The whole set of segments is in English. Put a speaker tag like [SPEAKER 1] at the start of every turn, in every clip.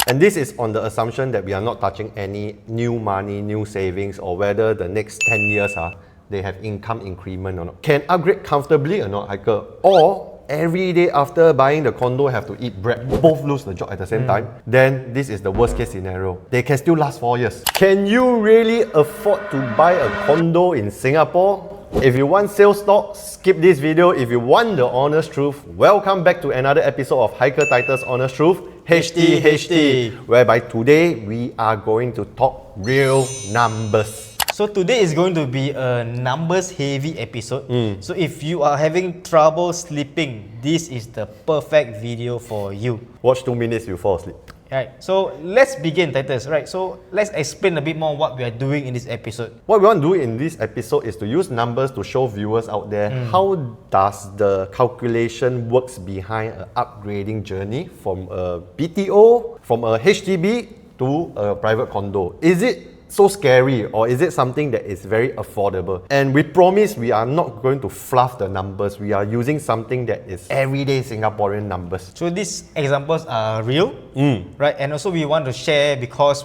[SPEAKER 1] And this is on the assumption that we are not touching any new money, new savings, or whether the next 10 years they have income increment or not. Can upgrade comfortably or not, Haikal? Or every day after buying the condo have to eat bread, both lose the job at the same time, then this is the worst case scenario. They can still last 4 years. Can you really afford to buy a condo in Singapore? If you want sales talk, skip this video. If you want the honest truth, welcome back to another episode of Haikal Titus Honest Truth, HTHT, whereby today we are going to talk real numbers.
[SPEAKER 2] So today is going to be a numbers heavy episode. So if you are having trouble sleeping, this is the perfect video for you.
[SPEAKER 1] Watch 2 minutes, you fall asleep.
[SPEAKER 2] Right, so let's begin, Titus. Right, so let's explain a bit more what we are doing in this episode.
[SPEAKER 1] What we want to do in this episode is to use numbers to show viewers out there how does the calculation works behind an upgrading journey from a BTO, from a HDB to a private condo. Is it so scary, or is it something that is very affordable? And we promise we are not going to fluff the numbers. We are using something that is everyday Singaporean numbers.
[SPEAKER 2] So these examples are real, right? And also we want to share because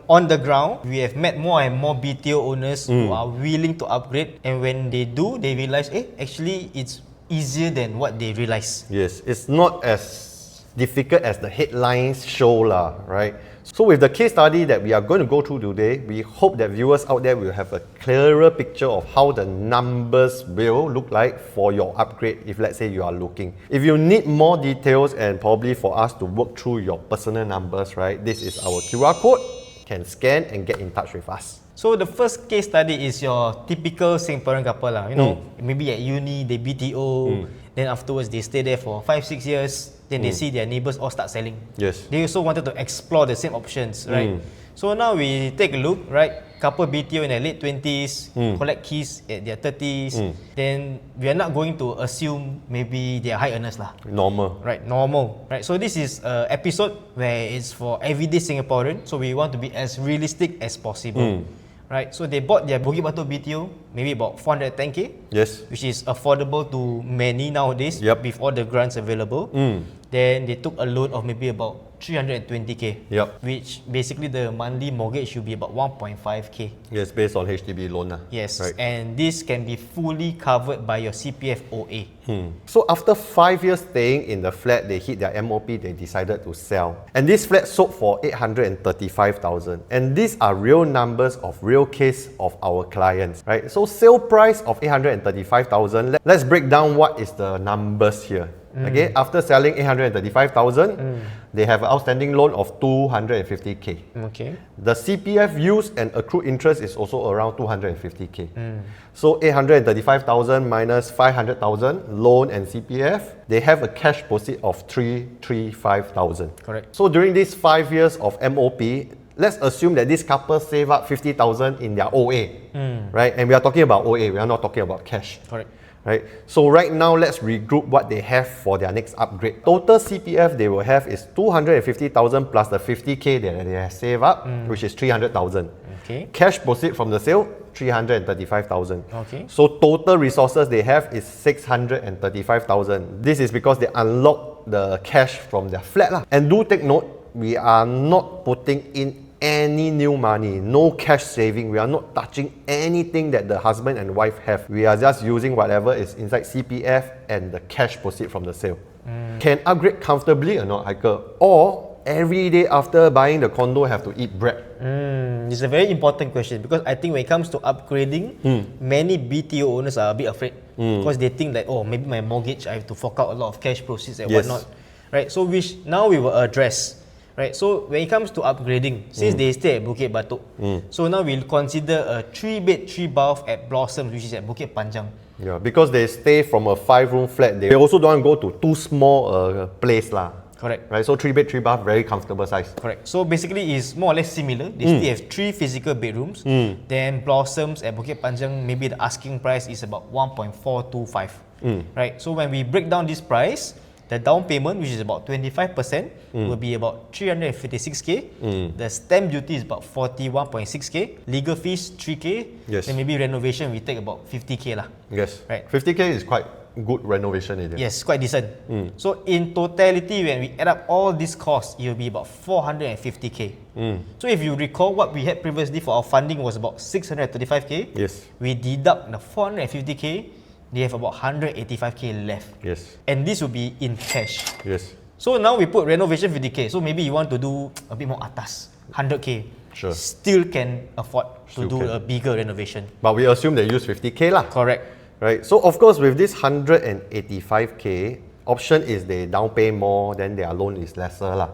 [SPEAKER 2] on the ground, we have met more and more BTO owners who are willing to upgrade. And when they do, they realize, actually it's easier than what they realize.
[SPEAKER 1] Yes, it's not as difficult as the headlines show, right? So with the case study that we are going to go through today, we hope that viewers out there will have a clearer picture of how the numbers will look like for your upgrade if let's say you are looking. If you need more details and probably for us to work through your personal numbers, right, this is our QR code. You can scan and get in touch with us.
[SPEAKER 2] So the first case study is your typical Singaporean couple, maybe at uni, they BTO, then afterwards they stay there for 5-6 years, then they see their neighbors all start selling.
[SPEAKER 1] Yes.
[SPEAKER 2] They also wanted to explore the same options, right? So now we take a look, right? Couple BTO in their late 20s, collect keys at their 30s, then we are not going to assume maybe they are high earners lah.
[SPEAKER 1] Normal.
[SPEAKER 2] Right, normal. Right, so this is an episode where it's for everyday Singaporean, so we want to be as realistic as possible. Right, so they bought their Bukit Batok BTO, maybe about 410k.
[SPEAKER 1] Yes.
[SPEAKER 2] Which is affordable to many nowadays with all the grants available. Then they took a loan of maybe about 320k. Which basically the monthly mortgage should be about 1.5k.
[SPEAKER 1] Yes, based on HDB loan.
[SPEAKER 2] Yes,
[SPEAKER 1] right.
[SPEAKER 2] And this can be fully covered by your CPF OA.
[SPEAKER 1] So after 5 years staying in the flat, they hit their MOP, they decided to sell. And this flat sold for 835,000. And these are real numbers of real case of our clients, right? So sale price of 835,000. Let's break down what is the numbers here. Okay, after selling 835,000, they have an outstanding loan of 250k.
[SPEAKER 2] Okay.
[SPEAKER 1] The CPF used and accrued interest is also around 250k. So 835,000 minus 500,000 loan and CPF, they have a cash proceed of 335,000.
[SPEAKER 2] Correct.
[SPEAKER 1] So during these 5 years of MOP, let's assume that this couple save up 50,000 in their OA, right? And we are talking about OA, we are not talking about cash.
[SPEAKER 2] Correct.
[SPEAKER 1] Right? So right now, let's regroup what they have for their next upgrade. Total CPF they will have is 250,000 plus the 50k that they have saved up, which is 300,000.
[SPEAKER 2] Okay.
[SPEAKER 1] Cash proceed from the sale, 335,000.
[SPEAKER 2] Okay.
[SPEAKER 1] So total resources they have is 635,000. This is because they unlock the cash from their flat. And do take note, we are not putting in any new money, no cash saving. We are not touching anything that the husband and wife have. We are just using whatever is inside CPF and the cash proceed from the sale. Can upgrade comfortably or not, Haikal? Or every day after buying the condo have to eat bread?
[SPEAKER 2] It's a very important question because I think when it comes to upgrading, many BTO owners are a bit afraid because they think like, oh, maybe my mortgage, I have to fork out a lot of cash proceeds and whatnot. Right? So which now we will address. Right, so when it comes to upgrading, since they stay at Bukit Batok, so now we'll consider a 3-bed, 3-bath at Blossoms, which is at Bukit Panjang.
[SPEAKER 1] Yeah, because they stay from a 5-room flat, they also don't want to go to too small place lah.
[SPEAKER 2] Correct.
[SPEAKER 1] Right, so 3-bed, 3-bath, very comfortable size.
[SPEAKER 2] Correct. So basically, it's more or less similar. They still have 3 physical bedrooms. Then Blossoms at Bukit Panjang, maybe the asking price is about 1.425. Right. So when we break down this price, the down payment, which is about 25%, will be about 356k. The stamp duty is about 41.6k. Legal fees 3k.
[SPEAKER 1] Yes.
[SPEAKER 2] Then maybe renovation we take about 50k lah.
[SPEAKER 1] Yes.
[SPEAKER 2] Right.
[SPEAKER 1] 50k is quite good renovation area.
[SPEAKER 2] Yes, quite decent. So in totality, when we add up all these costs, it will be about 450k. So if you recall, what we had previously for our funding was about 635k.
[SPEAKER 1] Yes.
[SPEAKER 2] We deduct the 450k, they have about 185k left.
[SPEAKER 1] Yes.
[SPEAKER 2] And this will be in cash.
[SPEAKER 1] Yes.
[SPEAKER 2] So now we put renovation 50k. So maybe you want to do a bit more atas, 100k.
[SPEAKER 1] Sure.
[SPEAKER 2] Still can afford
[SPEAKER 1] Still
[SPEAKER 2] to do
[SPEAKER 1] can.
[SPEAKER 2] a bigger renovation.
[SPEAKER 1] But we assume they use 50k lah.
[SPEAKER 2] Correct.
[SPEAKER 1] Right. So of course with this 185k, option is they down pay more, then their loan is lesser lah.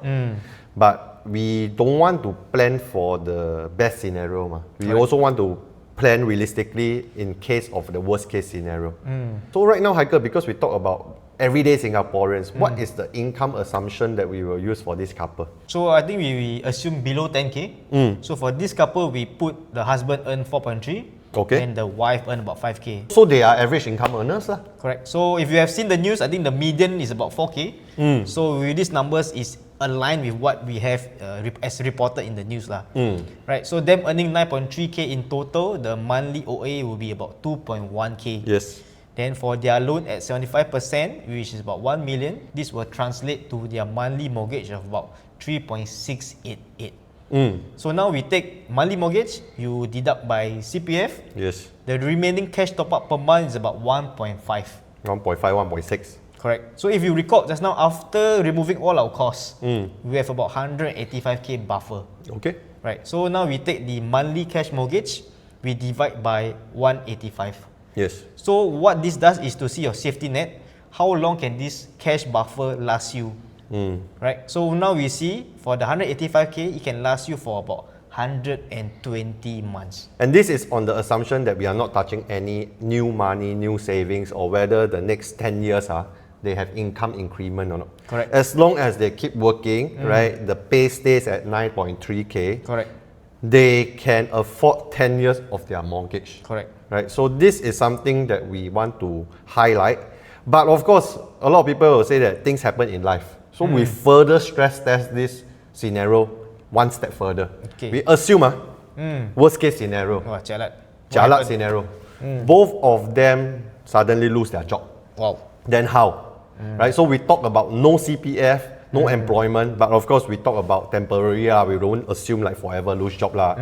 [SPEAKER 1] But we don't want to plan for the best scenario. We
[SPEAKER 2] Correct.
[SPEAKER 1] also want to plan realistically in case of the worst case scenario. So right now, Haikal, because we talk about everyday Singaporeans, what is the income assumption that we will use for this couple?
[SPEAKER 2] So I think we assume below 10k. So for this couple, we put the husband earn 4.3,
[SPEAKER 1] Okay.
[SPEAKER 2] and the wife earn about 5k.
[SPEAKER 1] So they are average income earners lah.
[SPEAKER 2] Correct. So if you have seen the news, I think the median is about 4k. So with these numbers is aligned with what we have as reported in the news lah. Right. So them earning 9.3k in total, the monthly OA will be about 2.1k.
[SPEAKER 1] Yes.
[SPEAKER 2] Then for their loan at 75%, which is about 1 million, this will translate to their monthly mortgage of about 3.688. So now we take monthly mortgage, you deduct by CPF.
[SPEAKER 1] Yes.
[SPEAKER 2] The remaining cash top up per month is about 1.5.
[SPEAKER 1] 1.5, 1.6.
[SPEAKER 2] Correct. So if you recall just now, after removing all our costs, we have about 185k buffer.
[SPEAKER 1] Okay.
[SPEAKER 2] Right. So now we take the monthly cash mortgage, we divide by 185.
[SPEAKER 1] Yes.
[SPEAKER 2] So what this does is to see your safety net. How long can this cash buffer last you? Right. So now we see for the 185k, it can last you for about 120 months.
[SPEAKER 1] And this is on the assumption that we are not touching any new money, new savings, or whether the next 10 years they have income increment or not.
[SPEAKER 2] Correct.
[SPEAKER 1] As long as they keep working, right, the pay stays at 9.3k.
[SPEAKER 2] Correct.
[SPEAKER 1] They can afford 10 years of their mortgage.
[SPEAKER 2] Correct.
[SPEAKER 1] Right. So this is something that we want to highlight. But of course, a lot of people will say that things happen in life. So we further stress test this scenario one step further.
[SPEAKER 2] Okay.
[SPEAKER 1] We assume worst case scenario,
[SPEAKER 2] Wah, jalat.
[SPEAKER 1] jialat scenario. Both of them suddenly lose their job.
[SPEAKER 2] Wow.
[SPEAKER 1] Then how? Right? So we talk about no CPF, no employment, but of course we talk about temporary. We don't assume like forever lose job lah.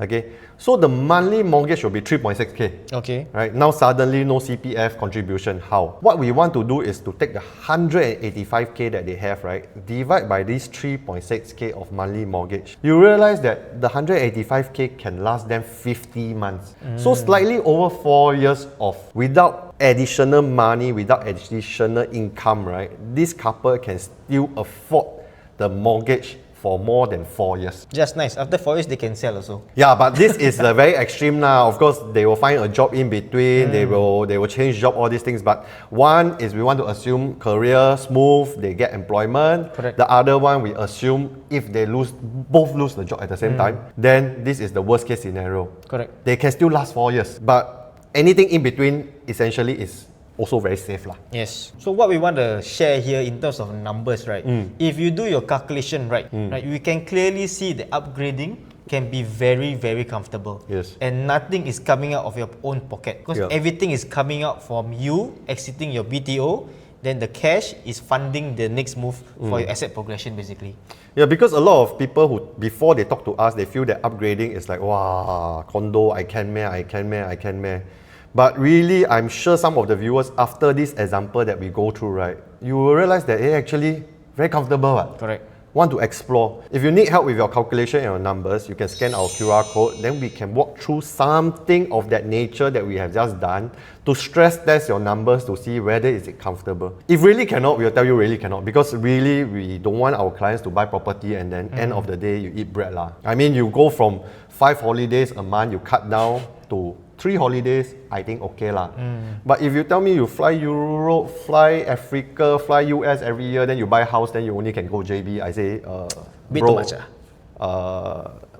[SPEAKER 1] Okay. So the monthly mortgage will be 3.6k.
[SPEAKER 2] Okay.
[SPEAKER 1] Right? Now suddenly no CPF contribution. How? What we want to do is to take the 185k that they have, right? Divide by these 3.6k of monthly mortgage. You realize that the 185k can last them 50 months. So slightly over 4 years of without additional money, without additional income, right? This couple can still afford the mortgage for more than 4 years.
[SPEAKER 2] Just nice. After 4 years, they can sell also.
[SPEAKER 1] Yeah, but this is a very extreme now. Of course, they will find a job in between. They will change job, all these things. But one is we want to assume career smooth, they get employment.
[SPEAKER 2] Correct.
[SPEAKER 1] The other one we assume if they both lose the job at the same time, then this is the worst case scenario.
[SPEAKER 2] Correct.
[SPEAKER 1] They can still last 4 years, but anything in between essentially is also very safe lah.
[SPEAKER 2] Yes. So what we want to share here in terms of numbers, right? If you do your calculation right, you can clearly see the upgrading can be very, very comfortable.
[SPEAKER 1] Yes.
[SPEAKER 2] And nothing is coming out of your own pocket because everything is coming out from you exiting your BTO. Then the cash is funding the next move for your asset progression basically.
[SPEAKER 1] Yeah, because a lot of people who, before they talk to us, they feel that upgrading is like, wow, condo, I can meh. But really, I'm sure some of the viewers, after this example that we go through, right, you will realize that it's actually very comfortable.
[SPEAKER 2] Correct.
[SPEAKER 1] Want to explore. If you need help with your calculation and your numbers, you can scan our QR code. Then we can walk through something of that nature that we have just done to stress test your numbers to see whether is it comfortable. If really cannot, we'll tell you really cannot, because really we don't want our clients to buy property and then end of the day you eat bread lah. I mean, you go from 5 holidays a month, you cut down to 3 holidays, I think okay lah. But if you tell me you fly Europe, fly Africa, fly US every year, then you buy a house, then you only can go JB, I say,
[SPEAKER 2] Bit
[SPEAKER 1] bro,
[SPEAKER 2] too much.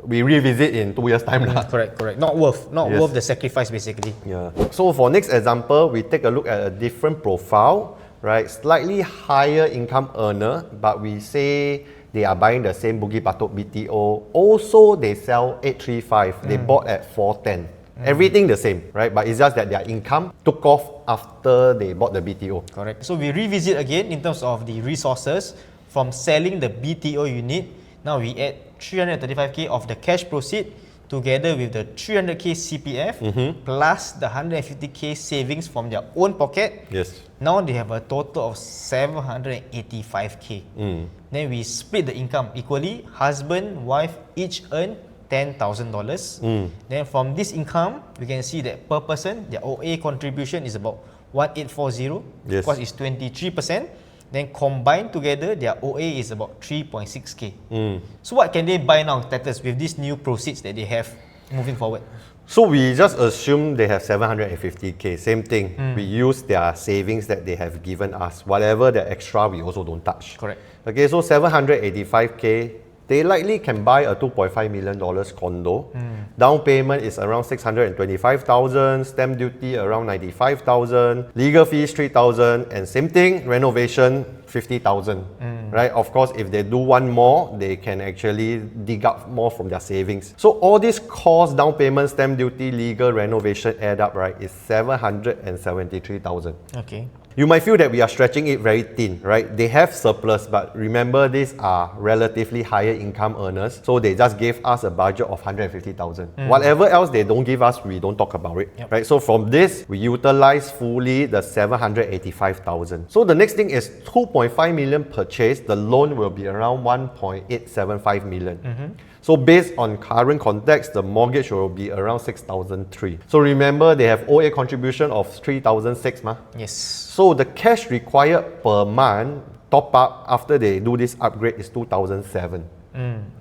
[SPEAKER 1] we revisit in 2 years time lah.
[SPEAKER 2] Correct. Not worth the sacrifice basically.
[SPEAKER 1] Yeah. So for next example, we take a look at a different profile, right? Slightly higher income earner, but we say they are buying the same Bukit Batok BTO. Also, they sell 835. They bought at 410. Everything the same, right? But it's just that their income took off after they bought the BTO.
[SPEAKER 2] Correct. So we revisit again in terms of the resources from selling the BTO unit. Now we add 335k of the cash proceed together with the 300k CPF plus the 150k savings from their own pocket.
[SPEAKER 1] Yes.
[SPEAKER 2] Now they have a total of 785k. Then we split the income equally. Husband, wife each earn $10,000. Then from this income, we can see that per person, their OA contribution is about 1840 because it's 23%. Then combined together, their OA is about 3.6k. So what can they buy now, Titus, with these new proceeds that they have moving forward?
[SPEAKER 1] So we just assume they have 750k. Same thing. We use their savings that they have given us. Whatever the extra, we also don't touch.
[SPEAKER 2] Correct.
[SPEAKER 1] Okay, so 785k, they likely can buy a $2.5 million condo. Down payment is around 625,000, stamp duty around 95,000, legal fees 3,000, and same thing, renovation 50,000. Right? Of course, if they do one more, they can actually dig up more from their savings. So all these costs, down payment, stamp duty, legal, renovation add up, right, is 773,000.
[SPEAKER 2] Okay.
[SPEAKER 1] You might feel that we are stretching it very thin, right? They have surplus, but remember these are relatively higher income earners, so they just gave us a budget of 150,000. Whatever else they don't give us, we don't talk about it, right? So from this, we utilize fully the 785,000. So the next thing is 2.5 million purchase. The loan will be around 1.875 million. So based on current context, the mortgage will be around 6,003. So remember, they have OA contribution of 3,006, ma?
[SPEAKER 2] Yes.
[SPEAKER 1] So the cash required per month top up after they do this upgrade is 2,007.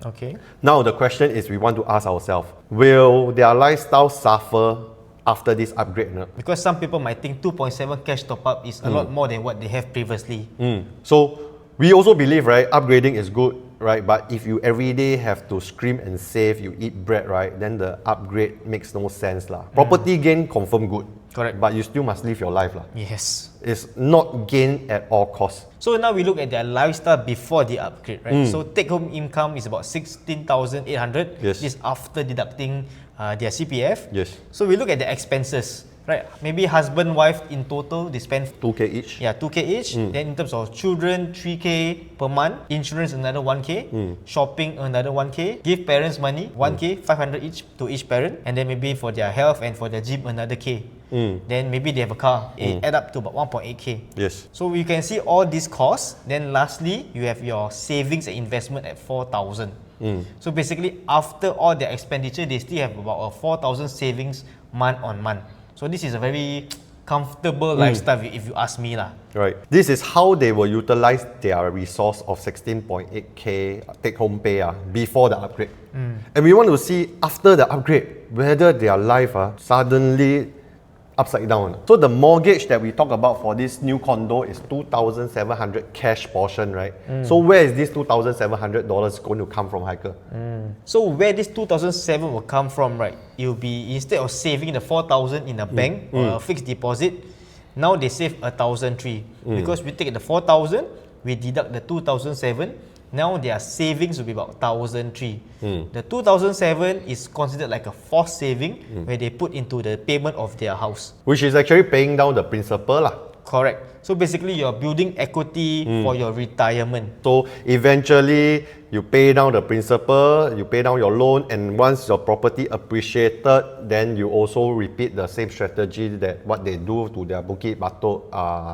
[SPEAKER 2] Okay.
[SPEAKER 1] Now the question is, we want to ask ourselves, will their lifestyle suffer after this upgrade? No?
[SPEAKER 2] Because some people might think 2.7 cash top up is a lot more than what they have previously.
[SPEAKER 1] So we also believe, right, upgrading is good, right? But if you every day have to scrimp and save, you eat bread, right, then the upgrade makes no sense lah. Property gain confirm good.
[SPEAKER 2] Correct.
[SPEAKER 1] But you still must live your life lah.
[SPEAKER 2] Yes.
[SPEAKER 1] It's not gain at all costs.
[SPEAKER 2] So now we look at their lifestyle before the upgrade, right? So take-home income is about 16,800.
[SPEAKER 1] Yes.
[SPEAKER 2] This after deducting their CPF.
[SPEAKER 1] Yes.
[SPEAKER 2] So we look at the expenses, right? Maybe husband, wife in total they spend
[SPEAKER 1] 2k each.
[SPEAKER 2] Yeah, 2k each. Then in terms of children, 3k per month. Insurance another 1k. Shopping another 1k. Give parents money 1k, 500 each to each parent. And then maybe for their health and for their gym another k. Then maybe they have a car. It add up to about 1.8k.
[SPEAKER 1] Yes.
[SPEAKER 2] So you can see all these costs. Then lastly, you have your savings and investment at 4,000. So basically, after all their expenditure, they still have about a 4,000 savings month on month. So this is a very comfortable lifestyle if you ask me lah.
[SPEAKER 1] Right. This is how they will utilize their resource of 16.8k take-home pay before the upgrade. And we want to see after the upgrade whether their life suddenly upside down. So the mortgage that we talk about for this new condo is 2,700 cash portion, right? So where is this $2,700 going to come from, Haikal?
[SPEAKER 2] So where this 2,007 will come from, right? It will be, instead of saving the 4,000 in a bank or a fixed deposit, now they save 1,003. Because we take the 4,000, we deduct the 2,007. Now their savings will be about 1,003. The 2,007 is considered like a forced saving where they put into the payment of their house.
[SPEAKER 1] Which is actually paying down the principal lah.
[SPEAKER 2] Correct. So basically you're building equity for your retirement.
[SPEAKER 1] So eventually you pay down the principal, you pay down your loan, and once your property appreciated, then you also repeat the same strategy that what they do to their Bukit Batok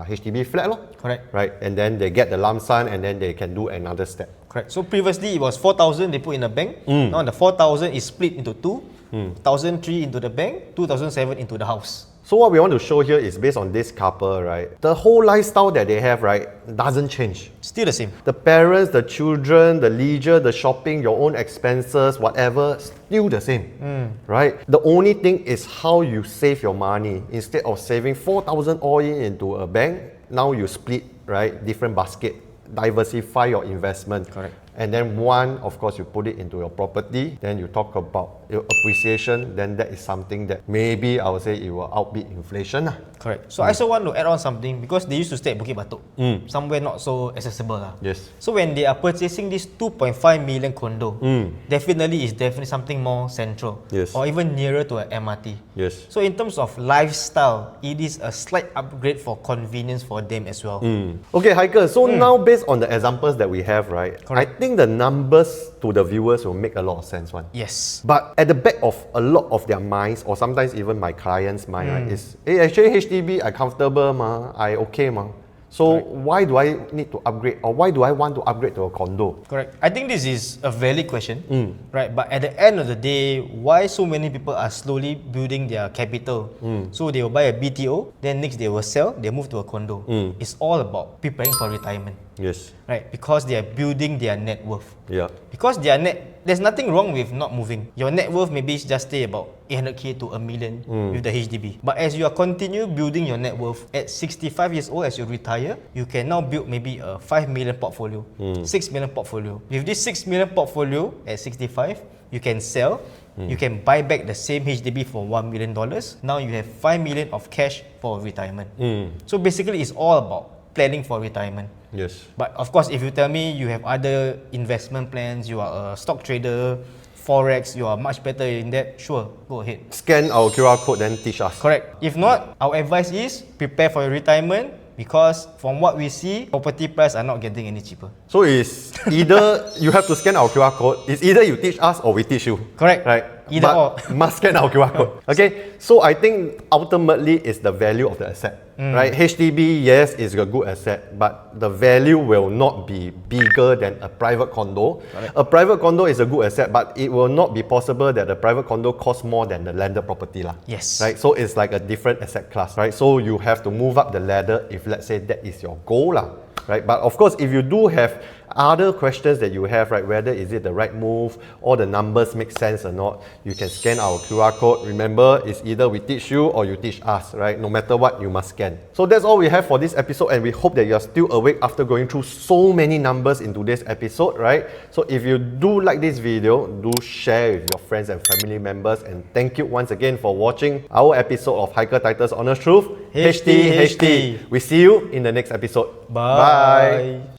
[SPEAKER 1] HDB flat lor.
[SPEAKER 2] Correct.
[SPEAKER 1] Right, and then they get the lump sum and then they can do another step.
[SPEAKER 2] Correct. So previously it was 4,000 they put in the bank. Now the 4,000 is split into two. 1,003 into the bank, 2,007 into the house.
[SPEAKER 1] So what we want to show here is based on this couple, right? The whole lifestyle that they have, right, doesn't change.
[SPEAKER 2] Still the same.
[SPEAKER 1] The parents, the children, the leisure, the shopping, your own expenses, whatever, still the same, right? The only thing is how you save your money. Instead of saving 4,000 all in into a bank, now you split, right, different basket. Diversify your investment.
[SPEAKER 2] Correct.
[SPEAKER 1] And then one, of course, you put it into your property, then you talk about your appreciation, then that is something that maybe I would say it will outbeat inflation.
[SPEAKER 2] Correct. So I also want to add on something because they used to stay at Bukit Batok, somewhere not so accessible.
[SPEAKER 1] Yes.
[SPEAKER 2] So when they are purchasing this 2.5 million condo, definitely something more central,
[SPEAKER 1] Yes.
[SPEAKER 2] or even nearer to an MRT.
[SPEAKER 1] Yes.
[SPEAKER 2] So in terms of lifestyle, it is a slight upgrade for convenience for them as well.
[SPEAKER 1] Okay, Haikal, so now based on the examples that we have, right,
[SPEAKER 2] Correct.
[SPEAKER 1] I think the numbers to the viewers will make a lot of sense.
[SPEAKER 2] Yes.
[SPEAKER 1] But at the back of a lot of their minds, or sometimes even my clients' mind, right, is, hey, actually HDB, I comfortable ma, I okay ma. So why do I need to upgrade, or why do I want to upgrade to a condo?
[SPEAKER 2] Correct. I think this is a valid question, right? But at the end of the day, why so many people are slowly building their capital? So they will buy a BTO, then next they will sell, they move to a condo. It's all about preparing for retirement.
[SPEAKER 1] Yes.
[SPEAKER 2] Right, because they are building their net worth.
[SPEAKER 1] Yeah.
[SPEAKER 2] Because there's nothing wrong with not moving. Your net worth maybe just stay about 800k to $1 million with the HDB. But as you are continue building your net worth, at 65 years old as you retire, you can now build maybe a 5 million portfolio, 6 million portfolio. With this 6 million portfolio at 65, you can sell, you can buy back the same HDB for $1 million. Now you have 5 million of cash for retirement. So basically it's all about planning for retirement.
[SPEAKER 1] Yes.
[SPEAKER 2] But of course, if you tell me you have other investment plans, you are a stock trader, Forex, you are much better in that, sure, go ahead.
[SPEAKER 1] Scan our QR code, then teach us.
[SPEAKER 2] Correct. If not, our advice is prepare for your retirement, because from what we see, property prices are not getting any cheaper.
[SPEAKER 1] So it's either you have to scan our QR code, it's either you teach us or we teach you.
[SPEAKER 2] Correct.
[SPEAKER 1] Right?
[SPEAKER 2] Either or.
[SPEAKER 1] Must scan our QR code. Okay? So I think ultimately it's the value of the asset. Right? HDB, yes, is a good asset, but the value will not be bigger than a private condo. A private condo is a good asset, but it will not be possible that the private condo costs more than the landed property.
[SPEAKER 2] Yes.
[SPEAKER 1] Right? So it's like a different asset class. Right? So you have to move up the ladder if let's say that is your goal. Right? But of course, if you do have other questions that you have, right, whether is it the right move or the numbers make sense or not, you can scan our QR code. Remember, it's either we teach you or you teach us, right? No matter what, you must scan. So that's all we have for this episode, and we hope that you're still awake after going through so many numbers in today's episode, right? So if you do like this video, do share with your friends and family members, and thank you once again for watching our episode of Haikal Titus Honest Truth, HTHT. We see you in the next episode.
[SPEAKER 2] Bye.